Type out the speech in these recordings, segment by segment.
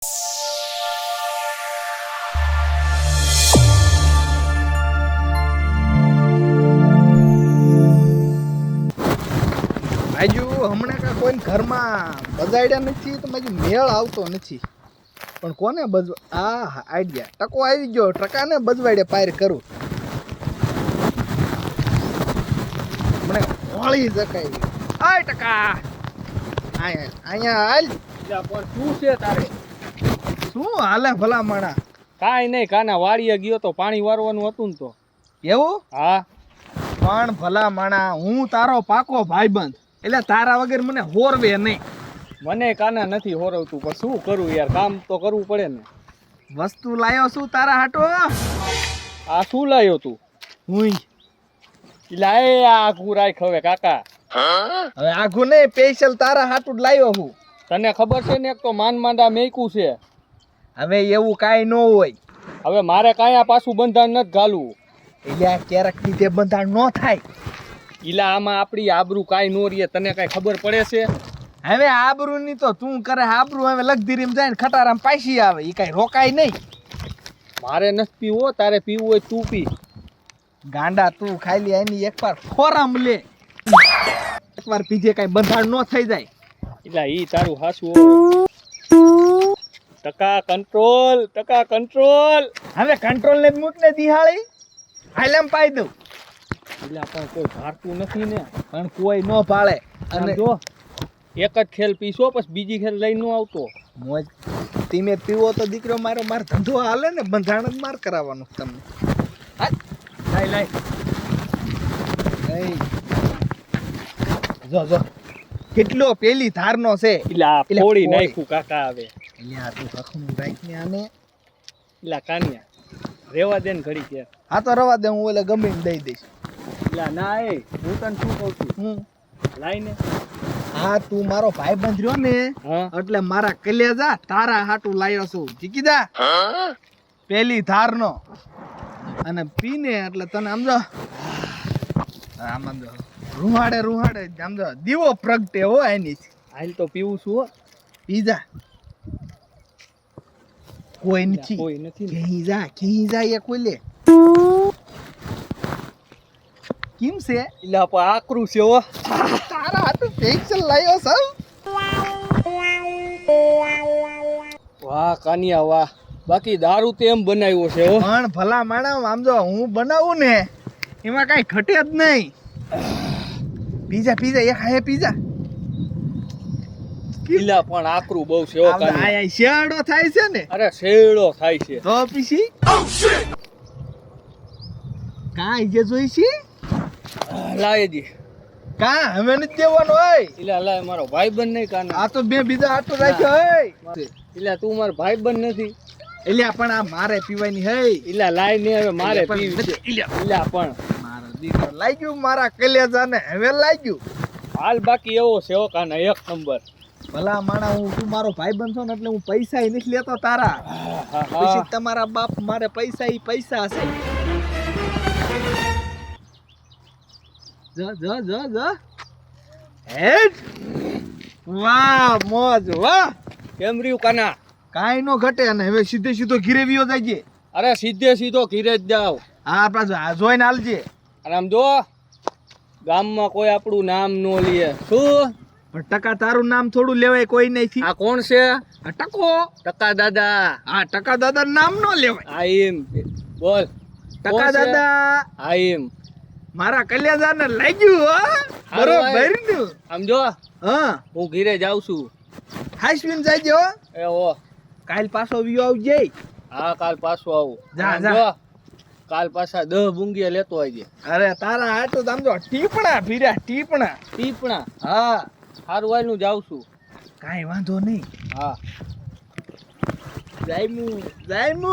આજુ હમણાં કા કોઈ ઘરમાં બજાડ્યા નથી તો મારી મેળ આવતો નથી. પણ કોને આ આઈડિયા ટકો આવી ગયો, ટકાને બજવાડે પાર કરું. મને હોળી જકાઈ. આય ટકા અહીંયા હાલ. પણ શું છે તારે? શું હાલે ભલા માણા? કાંઈ નહીં, કાના વાડીએ ગયો તો પાણી વારવાનું હતું ને તો. એવું? હા. પણ ભલા માણા, હું તારો પાકો ભાઈબંધ, એટલે તારા વગર મને હોરવે નહીં. મને કાના નથી હોરવતું, પણ શું કરું યાર, કામ તો કરવું પડે ને. વસ્તુ લાયો શું તારા હાટો? આ શું લાયો તું? હું લાય આખું રાખ હવે કાકા. હવે આખું નહીં, સ્પેશિયલ તારા હાટું જ લાયો હું. તને ખબર છે ને, એક તો માંડા મેકું છે. હવે એવું કાંઈ ન હોય. હવે મારે કાંઈ પાછું બંધાણ નથી ઘાલવું. એટલે આ ક્યારેક લીધે બંધાણ ન થાય. ઈલા આમાં આપણી આબરૂ કાંઈ નો રહીએ, તને કાંઈ ખબર પડે છે? હવે આબરૂ ની તો તું કરે, આબરૂ હવે લગધીરીમ જાય ને ખટારામ પાછી આવે, એ કાંઈ રોકાય નહીં. મારે નથી પીવો, તારે પીવું હોય તું પી. ગાંડા તું ખાલી એની એકવાર ફોરામ લે, એકવાર પીજે કાંઈ બંધાણ ન થઈ જાય. એટલે ઈ તારું હાસું. ટકા કંટ્રોલ. હવે કંટ્રોલ ને મૂક ને દિહાળી હાલમ પાઈ દઉં. એટલે પણ કોઈ ભારતું નથી ને. પણ કોઈ ન પાળે. અને જો એક જ ખેલ પીશો, પછી બીજી ખેલ લઈને ન આવતો. મોજ તમે પીવો તો દીકરો માર ધંધો હાલે ને, બંધાણ જ માર કરાવવાનું તમને. લાય જો કેટલો પેલી ધારનો છે. એટલે આ ફોડી નાખ્યું કાકા. હવે એટલે આ તું રખનું રાખ ને આને. એટલે કાનિયા રેવા દે ને ઘડી કે. હા તો રવા દે, હું ઓલે ગમીને દઈ દઈશ. એટલે ના એ હું તને શું કહું છું, હું લાઈ ને. હા તું મારો ભાઈ બંધ રહ્યો ને, એટલે મારા કલેજા તારા હાટું લાયો છું. જીકીદા પેલી ધારનો અને પીને એટલે તને સમજો આમ રૂહાડે સમજો દીવો પ્રગટે હો એની. હાલ તો પીવું છું. પીજા કોઈ નથી, કોઈ નથી. ક્યાં જા એ કોઈ લે કેમ છે? એટલે આકરું છે હો. તારા હાટું પેન્સિલ લાયો સૌ. વાહ કાનિયા વાહ, બાકી દારૂ તો એમ બનાવ્યો છે હો. પણ ભલા માણસ આમ જો હું બનાવું ને એમાં કાંઈ ઘટે જ નહીં. પીઝા એક હાય પીઝા. કિલ્લા પણ આકરું બહુ છે હો કાનિયા. આ શેરડો થાય છે ને. અરે શેરડો થાય છે તો પીસી કાંઈ જે જોઈ છે લાય જી. કા હવે નથી દેવાનો હોય. એટલે લાય, મારો ભાઈબંધ નહીં કાના. આ તો બે બીજા હાટો રાખ્યો હોય. એટલે તું મારો ભાઈબંધ નથી. એટલે પણ આ મારે પીવાની હે. એટલે લાય ને હવે મારે પીવી છે. એટલે પણ મારો દીકરો લાગ્યું મારા કલેજાને, હવે લાગ્યું. હાલ બાકી એવો છે હો કાના, એક નંબર. ભલા માણા, તું મારો ભાઈબંધ છો ને એટલે હું પૈસા નથી લેતો તારા. પછી તમારા બાપ મારે પૈસા હશે. જ હેડ વાહ મોજ વાહ. કેમ રહ્યું કાના? કાંઈ નો ઘટે. અને હવે સીધો ઘીરે વિયો જાય. અરે સીધો ઘીરે જ જાવ. હા આપડા જોઈને હાલજે. અને આમ જો ગામમાં કોઈ આપણું નામ નો લે. શું પણ ટકા તારું નામ થોડું લેવાય કોઈ નહીં. આ કોણ છે? આ ટકો. ટકા દાદા. હા ટકા દાદા નામ નો લેવાય. આ એમ બોલ. ટકા દાદા. આ એમ મારા કલ્યાજાને લાગ્યું હો બરોબર નું. આમ જો હા હું ઘીરે જાઉં છું. હાઈસ્વીન જાયજો. એ હો કાલ પાછો વિયો આવજે. હા કાલ પાછો આવું. જા. કાલ પાછા 10 બુંગિયા લેતો આવજે. અરે તારા હાટું સમજો ટીપણા ભીર્યા ટીપણા. હા સારું વાયનું જાઉં છું. કાંઈ વાંધો નહીં. હા જાયમુ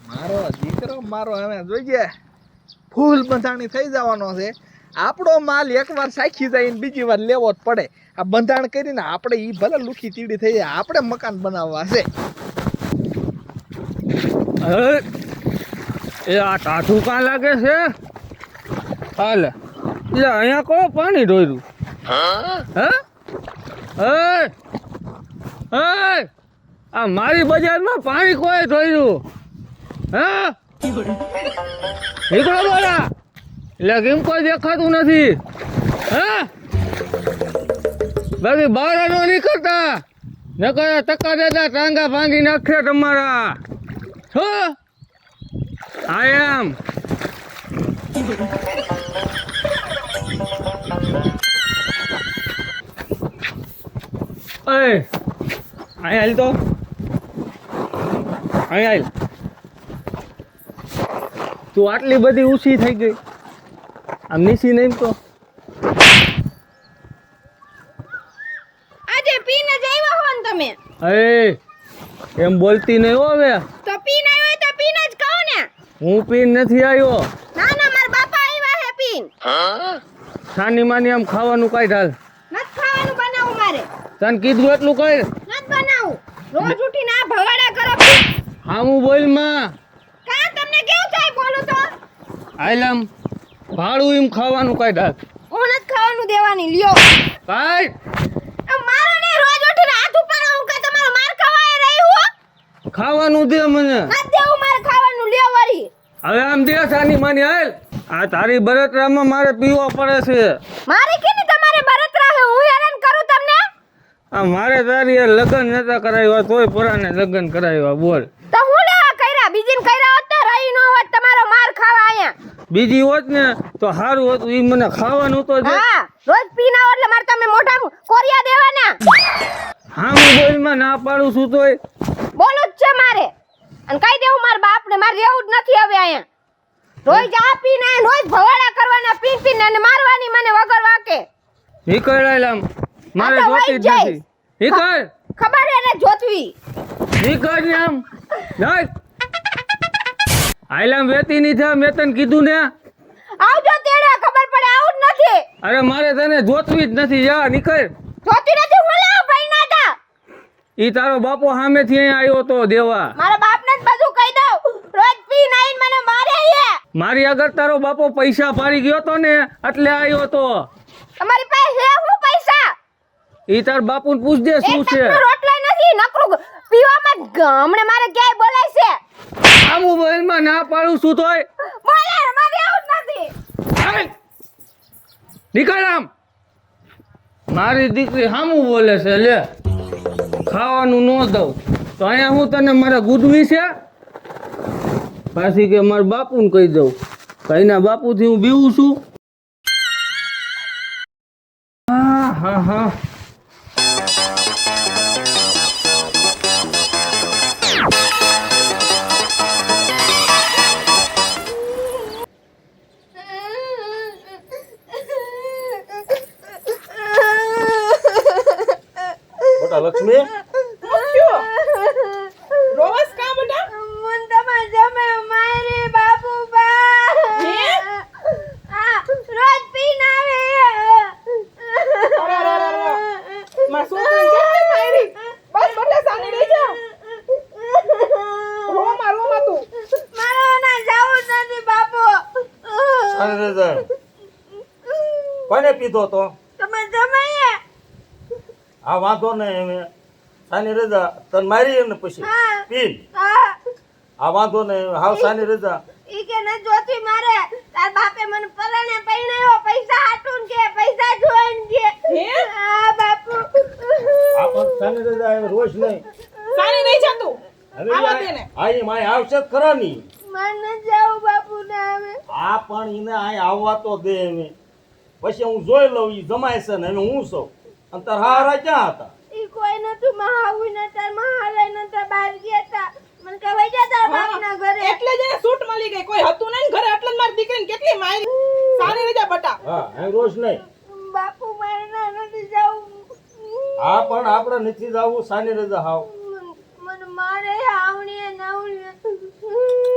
મારો દીકરો મારો હવે જોઈએ ફૂલ બંધાણી થઈ જવાનો છે. આપણો માલ એકવાર સાખી જાય ને બીજી વાર લેવો જ પડે. આ બંધાણ કરીને આપણે ઈ ભલે લુખી તીડી થઈ જાય, આપણે મકાન બનાવવા છે. એ આ ટાઢું કાં લાગે છે? હાલે એટલે અહીંયા કો પાણી ઢોર્યું? હે આ મારી બજારમાં પાણી કોઈ ધોયું હા નીકળો બોલા એટલે કેમ કોઈ દેખાતું નથી હા બાકી બહાર ન નીકળતા નકર ટકા દેતા ટાંગા ભાંગી નાખશે તમારા છો આઈ એમ અહીં હાલ તો અહીં હાલ તું આટલી બધી ઊંચી થઈ ગઈ આમ નીચી નહીં તો આજે પીને જ આવ્યા હો ને તમે એ એમ બોલતી નહીં હો હવે તો પીને આવ્યો હોય તો પીને જ કહો ને હું પીન નથી આવ્યો ના ના મારા બાપા આવ્યા હે પીન સાની માની આમ ખાવાનું કાંઈ ઢાલ નત ખાવાનું બનાવું મારે તને કીધું એટલું કર નત બનાવું રોજ ઉઠીને આ ભવાડા કરો હા હું બોલ માં કા તમને કેવું થાય બોલો તો આયલામ ભાડું એમ ખાવાનું કાંઈ ઢાલ હું નત ખાવાનું દેવાની લ્યો કાંઈ મારો ને રોજ ઉઠીને હાથ ઉપર હું કે તમારો માર ખવાય રહી હું ખાવાનું દે મને નત દેવું મારે ખાવાનું લ્યો વરી હવે આમ દે સાની માની હાલ આ તારી બળતરામાં મારે પીવો પડે છે મારી કીની તમારે બરતરા હે હું હેરાન કરું તમને આ મારે તારી એ લગ્ન નતા કરાવ્યા તોય પરાને લગ્ન કરાવ્યા બોલ તો હું લેવા કર્યા બીજીને કર્યા હોત તો રહી ન હોત તમારો માર ખાવા આયા બીજી હોત ને તો સારું હતું ઈ મને ખાવાનું તો છે હા રોજ પીને આવો એટલે મારે તમે મોઢા કોરિયા દેવાના હા હું બોલમાં ના પાડું છું તોય બોલું જ છે મારે અને કહી દેવું મારા બાપને મારે રહેવું જ નથી હવે અહીંયા રોજ આ પીને રોજ ભવાડા કરવાના પીન પીને અને મારવાની મને વગર વાકે નીકળ આયલામ મારે આ તો જોતી જ વહી નથી નીકળ ખબર એને જોતવી નીકળ ને આમ જાય આયલામ વેતી નહીં થા મેં તને કીધું ને આવજો તેડે ખબર પડે આવું જ નથી અરે મારે તને જોતવી જ નથી જા નીકળ જોતી નથી હું લેવા ભાઈ ના તા ઈ તારો બાપો સામેથી અહીંયા આવ્યો તો દેવા મારા બાપને જ બધું કહી દઉં રોજ પીને આવીને મને મારે છે મારી આગળ તારો બાપો પૈસા પાડી ગયો તો ને એટલે આવ્યો તો તમારી પાસે છે હું પૈસા ઈ તાર બાપુને પૂછજે શું એક છે ટકનો રોટલો નથી નકરું પીવામાં હમણે મારે ક્યાંય બોલાય છે આ મોબાઈલમાં ના પાડું છું તોય બોલે મારે આવું જ નથી હાલ. નીકળ આમ મારી દીકરી સામું બોલે છે લે ખાવાનું ન દઉં તો અહીંયા હું તને મારા ગુદવી છે પાછી કે મારા બાપુને કહી દઉં કઈના બાપુથી હું બીવું છું હા હા હા બેટા લક્ષ્મી રોવસ કા બેટા મન તમાર જમે મારી બાપુ બા આ રોજ પીને આવે માં છોકરી કેમ મારી બસ બટલે સાની રહી જા રોમાં તું મારો ના જાવું જ નથી બાપુ સારી રીતે કોને પીધો તો તમે જમાઈએ આ વાંધો નહીં હવે સાની રજા તને મારી ને પછી હા. પીન હા આ વાંધો નહીં હાવ સાની રજા ઈ કે ન જોતી મારે તાર બાપે મને પરાણે પૈણાયો પૈસા હાટું કે પૈસા જોઈન કે હે? હા બાપુ આ પણ સાની રજા હવે રોજ નહીં સાની રહી જા તું હવે આવા દે ને આ ઈ માય આવશે જ ખરાની મને જાવું બાપુ ને હવે આ પણ ઈને આ આવવા તો દે હવે પછી હું જોઈ લઉં ઈ જમાય છે ને હવે હું સૌ અને તાર હારા ક્યાં હતા ઈ કોઈ નતું મહાવું નતા મહાલય નતા બહાર ગયા તા મને કે વઈ જા તાર બાપના ઘરે એટલે જ એને સૂટ મળી ગઈ કોઈ હતું નહીં ને ઘરે એટલે જ મારી દીકરીને કેટલી મારી સાની રહી જા બટા હા હવે રોજ નહીં બાપુ મારે ના નથી જાવું આ પણ આપણે નથી જવું સાની રજા હાવ મને મારે આવણીએ નવણીએ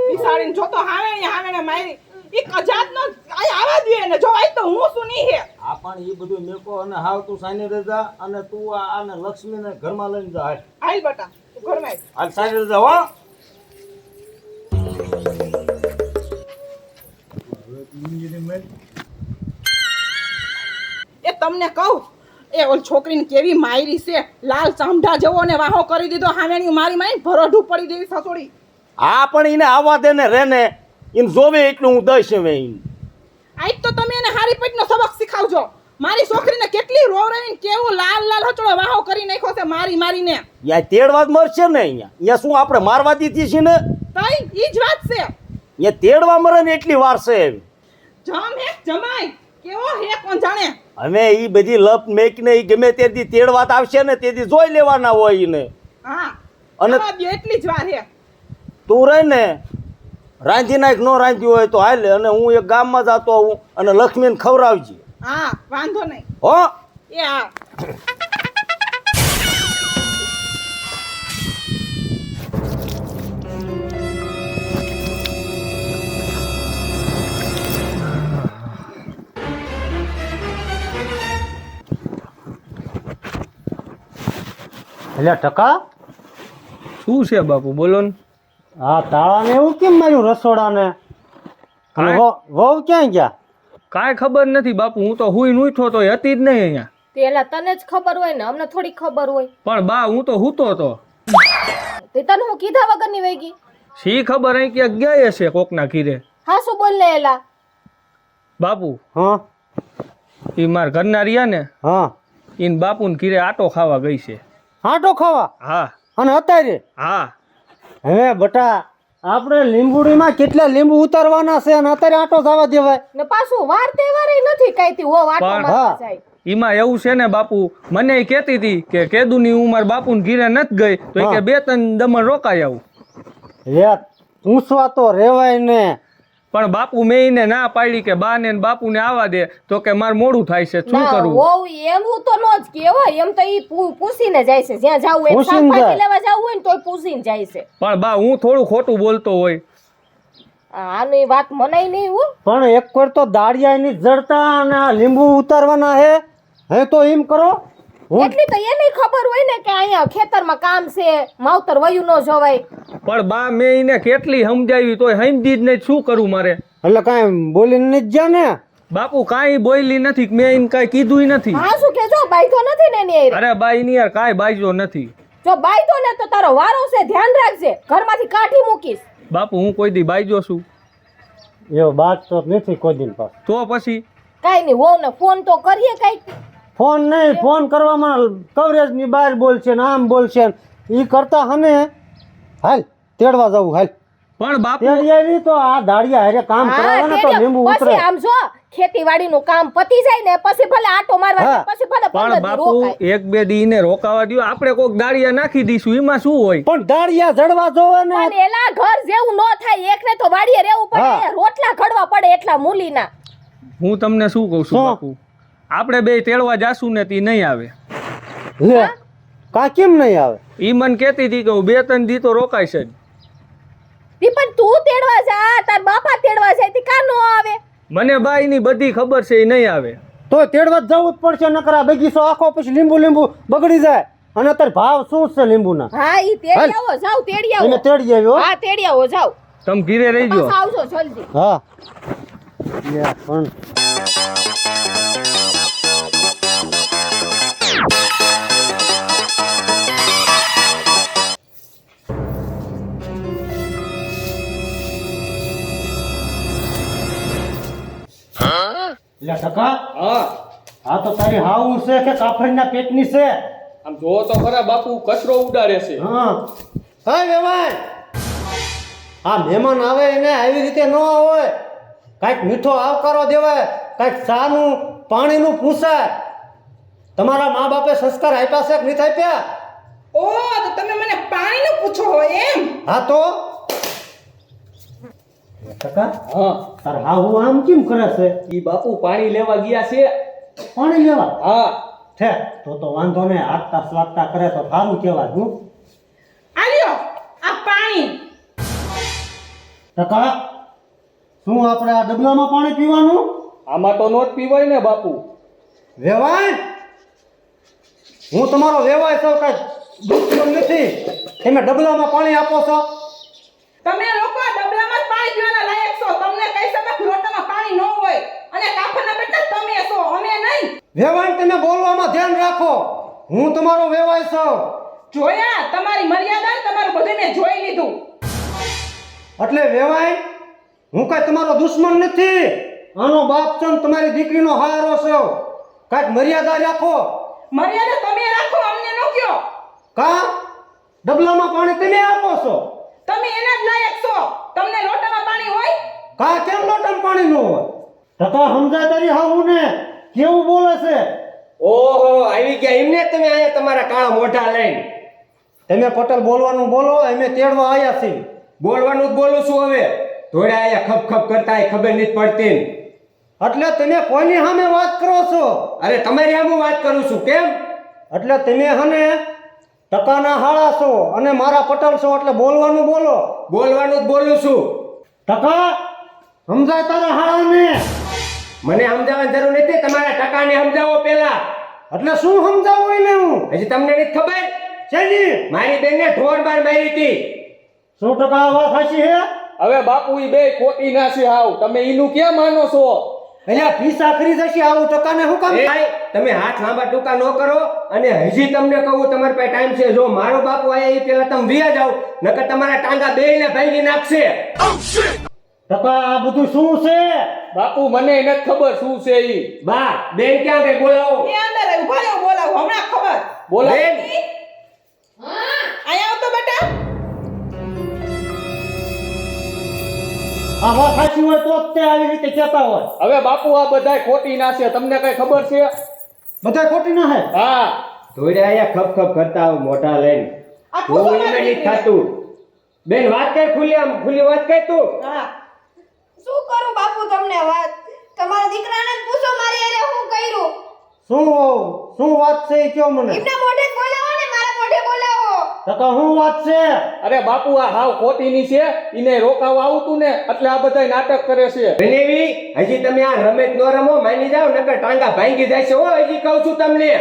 બિસાડીને જોતો હાવેણે મારી એક અજાત નો આવા દે ને જો આઈ તો હું શું નહીં હે આ પણ એ બધું મેકો અને હાવ તું સાની રજા અને તું આને લક્ષ્મીને ઘરમાં લઈને જા હાલ. આઈ બટા તું ઘરમાં આઈ. હાલ સાની રજા હો એ તમને કહું એ ઓલ છોકરીને કેવી માયરી છે, લાલ ચામડા જેવો ને વાહો કરી દીધો, હામેણી મારી મારી ભરોઢું પડી દેવી સસોડી. હા પણ એને આવવા દે ને રે ને, એને જોવે એટલું હું દઈશ હવે એને. આજ તો તમે એને હારી પેટનો સબક શીખાવજો. મારી છોકરીને કેટલી રોવરાવીને કેવું લાલ લાલ હચડો વાહો કરી નાખ્યો છે મારી મારીને. ત્યાં તેડવા જ મરશે ને અહીંયા શું આપણે મારવા દીધી છે ને? તઈ ઈ જ વાત છે. અહીંયા તેડવા મરે ને એટલી વાર છે એવી. જમ હે જમાઈ કેવો હે કોણ જાણે. હવે ઈ બધી લપ મેકને ઈ ગમે તેથી તેડવા આવશે ને તેથી જોઈ લેવાના હોય એને. હા અને જવા દ્યો, એટલી જ વાર હે. તું રહે ને રાંધી નાખ, ન રાંધ્યું હોય તો હાલે, અને હું એક ગામમાં જતો આવું અને લક્ષ્મીને ખવડાવજે. હા વાંધો નહીં. હો એ હા એટલે ટકા શું છે બાપુ બોલો ને. આ તાળાને એવું કેમ માર્યું રસોડાને? અને વહુ ક્યાં ગયા? કાંઈ ખબર નથી બાપુ, હું તો હુઈ ઉઠ્યો તો હતી જ નહીં અહીંયા. પેલા તને જ ખબર હોય ને, અમને થોડી ખબર હોય. પણ બા હું તો હૂતો હતો. તે તને હું કીધા વગરની વહી ગઈ. શી ખબર અહીં ક્યાંક ગયા હશે કોકના ઘીરે. હા શું બોલ લે એલા. બાપુ હા એ મારા ઘરના રહ્યા ને, હા એને બાપુને ઘીરે આટો ખાવા ગઈ છે. આટો ખાવા? હા અને અત્યારે? હા. હવે બટા આપણે લીંબુડીમાં કેટલા લીંબુ ઉતારવાના છે અને અત્યારે આટો થવા દેવાય? ને પાછું વાર તહેવારે નથી કઈતી હો વાટો પણ મારવા જાય. એમાં એવું છે ને બાપુ, મને ઈ કહેતી હતી કે કેદુની હું મારા બાપુને ઘીરે નથી ગઈ તો ઈ કે 2-3 દમણ રોકાઈ આવું. રે પૂછવા તો રેવાય ને. પણ બાપુ મેં એને ના પાડી કે બા ને બાપુને આવવા દે, તો કે મારે મોડું થાય છે, શું ના કરવું? હોવ એવું તો નો જ કહેવાય, એમ તો ઈ પૂછીને જાય છે. જ્યાં જાવું હોય પૂછીને શાકભાજી જાય. લેવા જાવું હોય ને તોય પૂછીને જાય છે. પણ બા હું થોડું ખોટું બોલતો હોય. આની વાત મનાય નહીં હો. પણ એક વાર તો દાળિયાની જડતા અને આ લીંબુ ઉતારવાના હે તો એમ કરો. એટલી તો એને ખબર હોય ને કે અહીંયા ખેતરમાં કામ છે, માવતર વયું ન જવાય. પણ બા મેં એને કેટલી સમજાવી તોય સમજી જ નહીં, શું કરું મારે? એટલે કાંઈ બોલીને નથી જા ને? બાપુ કાંઈ બોલી નથી, મેં એને કાંઈ કીધું નથી. હા શું કે જો બાઈતો નથી ને એની હારે. અરે બા એની યાર કાંઈ બાઈજો નથી. જો બાઈતો ને તો તારો વારો છે, ધ્યાન રાખજે, ઘરમાંથી કાઢી મૂકીશ. બાપુ હું કોઈ દી બાઈજો છું? એવો બાત તો નથી કોઈ દિન પાસે. તો પછી કાઈ નહીં, વહુ ને ફોન તો કરીએ કઈક. ફોન નહીં, ફોન કરવામાં કવરેજની બહાર બોલશે ને આમ બોલશે ને એ કરતા હને હાલ તેડવા જવું. હાલ પણ બાપુ તેડી આવી તો આ દાળિયા હારે કામ હા, કરાવવાના તો તેડ્યો. લીંબુ પછી ઉતરે. આમ જો ખેતીવાડીનું કામ પતી જાય ને પછી ભલે આટો મારવા હા. જાય, પછી ભલે 15 પણ દી બાપુ રોકાય. 1-2 દી ને રોકાવા દો, આપણે કોક દાળિયા નાખી દઈશું, એમાં શું હોય? પણ દાળિયા જડવા જોવે ને. પણ એલા ઘર જેવું ન થાય, એકને તો વાડીએ રહેવું પડે, હા. રોટલા ઘડવા પડે એટલા મૂલીના. હું તમને શું કહું છું શું? બાપુ, આપણે બે તેડવા જાશું ને તી નહીં આવે. લે કા કેમ નહીં આવે? ઈ મને કહેતી હતી કે હું 2-3 દી તો રોકાઈશ જ. તી પણ તું તેડવા જા, તાર બાપા તેડવા જાય, તી કા નો આવે? મને બાઈની બધી ખબર છે, એ નહીં આવે. તો તેડવા જ જવું જ પડશે, નકર આ બગીચો આખો પછી લીંબુ બગડી જાય. અને અત્યારે ભાવ શું છે લીંબુના? હા ઈ તેડી આવો, જાવ તેડી એને આવો. તેડી આવ્યો. હા તેડી આવો, જાવ. તમે ઘીરે રહીજો. પાછા આવજો જલ્દી. હા લે પણ લે ટકા હા આ તો તારી હાવું છે કે કાફરના પેટની છે? આમ જોવો તો ખરા બાપુ, કચરો ઉડાડે છે. હા હા વેવાય, આ મહેમાન આવે એને આવી રીતે ન હોય. કાંઈક મીઠો આવકારો દેવાય, કાંઈક ચાનું પાણીનું પૂછાય. તમારા મા બાપે સંસ્કાર આપ્યા છે કે નથી આપ્યા? ઓ તો તમે મને પાણીનું પૂછો હોય એમ? હા તો ટકા હા તાર હાવું આમ કેમ કરે છે? ઈ બાપુ પાણી લેવા ગયા છે. પાણી લેવા? હા છે તો વાંધો નહીં, હાથતા સ્વાગતા કરે તો સારું કહેવાય. હું આલ્યો આ પાણી. ટકા શું આપણે આ ડબલામાં પાણી પીવાનું? આમાં તો નોટ પીવાય ને બાપુ. વેવાય, હું તમારો વેવાય છું, કાંઈ દુશ્મન નથી. તમે ડબલામાં પાણી આપો છો? તમે લોકો આ ડબલામાં જ પાણી પીવાના લાયક છો. તમને કઈ સમય લોટામાં પાણી ન હોય અને કાફરના પેટના તમે છો, અમે નહીં. વેવાય તમે બોલવામાં ધ્યાન રાખો. હું તમારો વેવાય છું. જોયા તમારી મર્યાદા ને તમારું બધું મેં જોઈ લીધું. એટલે વેવાય હું કઈ તમારો દુશ્મન નથી. આનો બાપ છું ને તમારી દીકરીનો હારો છું. કાંઈક મર્યાદા રાખો. મર્યાદા તમે રાખો, અમને ન કયો. કા ડબલામાં પાણી તમે આપો છો? તમે એના જ લાયક છો. તમને લોટામાં પાણી હોય? કા કેમ લોટમ પાણી ન હોય? ટકા સમજાય તારી હાવું ને કેવું બોલે છે? ઓહો આવી ગયા એમને તમે અહીંયા તમારા કાળા મોઢા લઈને. તમે પટેલ બોલવાનું બોલો, અમે તેડવા આવ્યા છીએ. બોલવાનું જ બોલું છું હવે. થોડા અહીંયા ખપ ખપ કરતા એ ખબર નથી પડતી. એટલે તમે કોઈની સામે વાત કરો છો? અરે તમારી સામે વાત કરું છું. કેમ? એટલે તમે હને ટકાના હાળા છો અને મારા પટેલ છો એટલે બોલવાનું બોલો. બોલવાનું જ બોલું છું. ટકા સમજાય તારા હાળાને? મને સમજાવવાની જરૂર નથી. તમારા ટકાને સમજાવો પેલા. એટલે શું સમજાવું એને હું? હજી તમને નથી ખબર? શેની? મારી બેનને ઢોર બાર મારી હતી. 100% આ વાત સાચી છે? હવે બાપુ ઈ બે ખોટી ના છે હાવ. તમે ઈનું ક્યાં માનો છો? એટલે પીસા કરી જશે આવું ટકાને હું કામ? ભાઈ તમે હાથ લાંબા ટૂંકા ન કરો. અને હજી તમને કહું તમારી પાસે ટાઈમ છે. જો મારો બાપુ આયા એ પેલા તમે વિયા જાઓ, નકર તમારા ટાંગા બેયને ભાંગી નાખશે. ટકા આ બધું શું છે? બાપુ મને નથી ખબર શું છે ઈ. બા બેન ક્યાં ગઈ? બોલાવો. એ અંદર ઉભા રહ્યો, બોલાવો હમણાં ખબર. બોલો. બેન અહીંયા આવતો બેટા. આ વાત સાચી હોય તો જ તે આવી રીતે કહેતા હોય. હવે બાપુ આ બધાય ખોટી ના છે. તમને કઈ ખબર છે? બધા ખોટી ના હે? હા. ધોડ્યા અહીંયા ખપ ખપ કરતા આવો મોઢા લઈને. આ પૂછો હું મારી એમ નથી દીકરીને. થાતું. બેન વાત કર ખુલ્લી, આમ ખુલ્લી વાત કર તું. હા શું કરું બાપુ તમને વાત? તમારા દીકરાને જ પૂછો મારી હારે હું કર્યું. શું વાત છે એ કયો મને. એમના મોઢે જ બોલાવો ને, મારા મોઢે બોલાવો. ટકા શું વાત છે? અરે બાપુ આ હાવ ખોટી ની છે. ઈને રોકાવા આવતું ને એટલે આ બધાય નાટક કરે છે. બનેવી હજી તમે આ રમેશ નો રમો, માની જાઓ નકર ટાંગા ભાંગી જાય છે. હો હજી કહું છું તમને.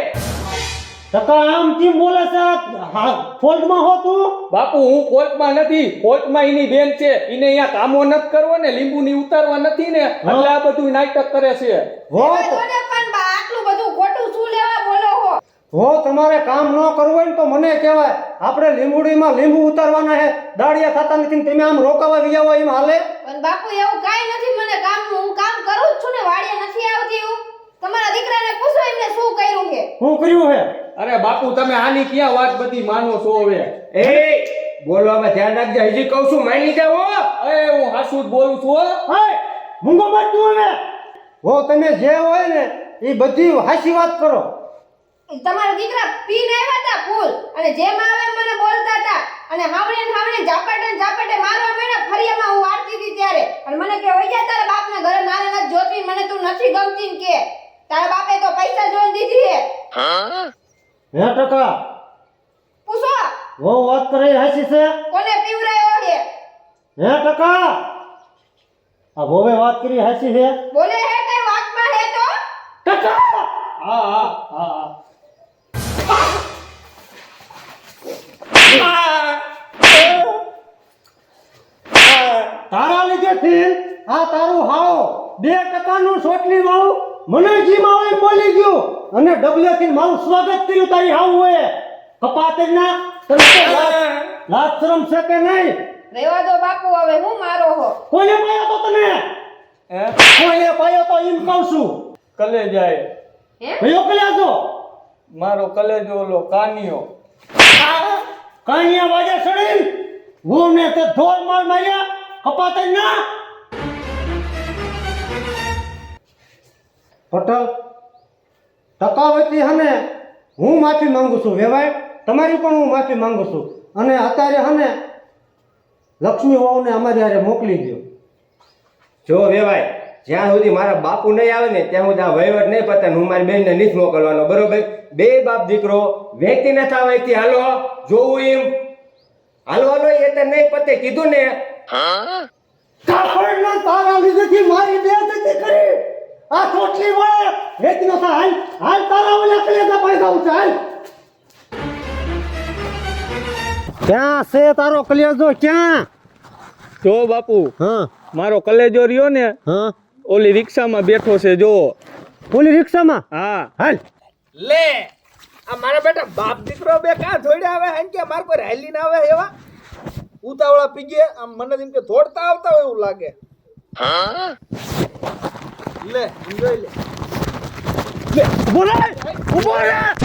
ટકા આમ કેમ બોલે છે? હા ફોલ્ટમાં હો તું? બાપુ હું ફોલ્ટમાં નથી. ફોલ્ટમાં એની બેન છે. ઈને અહીંયા કામો નથી કરવો ને, લીંબુની ઉતારવા નથી ને, એટલે આ બધું નાટક કરે છે. હો એવા તો ને પણ બા આટલું બધું ખોટું શું લેવા બોલો હો? હો તમારે કામ ન કરવું હોય ને તો મને કહેવાય. આપણે લીંબુડીમાં લીંબુ ઉતારવાના છે, દાડિયા થતા નથી ને તમે આમ રોકાવા ગયા હોય એમ હાલે? પણ બાપુ એવું કાઈ નથી મને કામનું. હું કામ કરું જ છું ને, વાડીએ નથી આવતી હું. તમારા દીકરાને પૂછો એમને શું કર્યું છે. શું કર્યું હે? અરે બાપુ તમે આની ક્યાં વાત બધી માનો છો હવે? એ બોલવામાં ધ્યાન રાખજે. હજી કહું છું માની જાઓ. હો. અરે હું હાસુ જ બોલું છું હો. હાય મૂંગો મત તું હવે. હો તમે જે હોય ને એ બધી હાચી વાત કરો. તમારા દીકરા પીને આવ્યા હતા ફૂલ, અને જેમ આવે એમ મને બોલતા હતા, અને હાવણે ઝાપટે મારવા માંડ્યા. ફરિયામાં હું વારતી હતી ત્યારે, અને મને કે ઓય જા તારા બાપના ઘરે, મારે નથી જોતી, મને તું નથી ગમતી ને કે તારા બાપે તો પૈસા જોઈ દીધી હે. હે ટકા પૂછો હો વાત કરે એ હાચી છે? કોને પીવરાયો હે. હે ટકા આ ભોવે વાત કરી હાચી છે? બોલે હે કઈ વાતમાં હે તો? ટકા હા હા હા. તારા લીધે થી આ તારું હાવ 2% નું સોટલી વાળું મને જીમ આવે એમ બોલી ગયું અને ડબલેથી મારું સ્વાગત કર્યું તારી હાવ હોય કપાતે ના તને તો લાજ શરમ છે કે નહીં? રેવા દો બાપુ, હવે હું મારો હો. કોને પાયો તો તને? કોને પાયો તો એમ કહું છું. કલે જાય હે કયો કલ્યા છો? મારો કલેજો ઓલો કાનિયો. કાનિયા વાજે સડી હું ને તે ઢોલ માર્યા કપાતે ના. પટેલ ટકાવતી હને હું માફી માંગુ છું. વેવાય તમારી પણ હું માફી માંગુ છું. અને અત્યારે હને લક્ષ્મી વહુને અમારી હારે મોકલી દો. જો વેવાય જ્યાં સુધી મારા બાપુ નહીં આવે ને ત્યાં સુધી આ વહીવટ નહીં પતે. હું મારી બેનને નથી મોકલવાનો. બરોબર? બે બાપ દીકરો વેચતી ન થવાયથી હાલો જોવું એમ. હાલો હાલો એ તો નહીં પતે કીધું ને. કાપડના તારા લીધેથી મારી બેઇજ્જતી કરી. આ ચોટલી વાળા વેચનો થા હાલ હાલ તારા ઓલા કલેજા પૈસા ઉઠ હાલ. ક્યાં છે તારો કલેજો? ક્યાં? જો બાપુ હા મારો કલેજો રહ્યો ને હા ઓલી રિક્ષામાં બેઠો છે જો. ઓલી રિક્ષામાં હા હાલ લે આ મારા બેટા બાપ દીકરો બે કાં થોડ્યા આવે હે કે માર કોઈ રાયલી ના આવે એવા ઉતાવળા પીગે આમ મને એમ કે થોડતા આવતા હોય એવું લાગે લે જોઈ લે ઉભો રહે